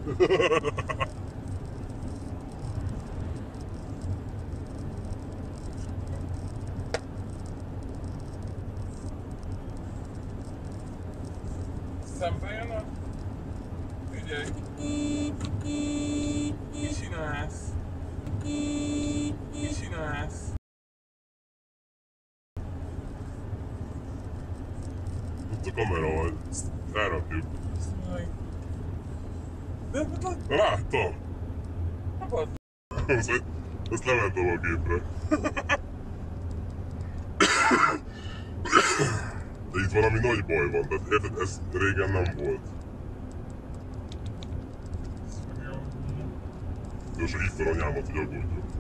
Szembe jön a... Figyelj! Mi csinálsz? Mi csinálsz? Ott a kamera, hogy elrakjuk. Láttam! Ezt lementem a gépre. De itt valami nagy baj van, tehát érted, ez régen nem volt. De most hívtam anyámat, hogy aggódjon.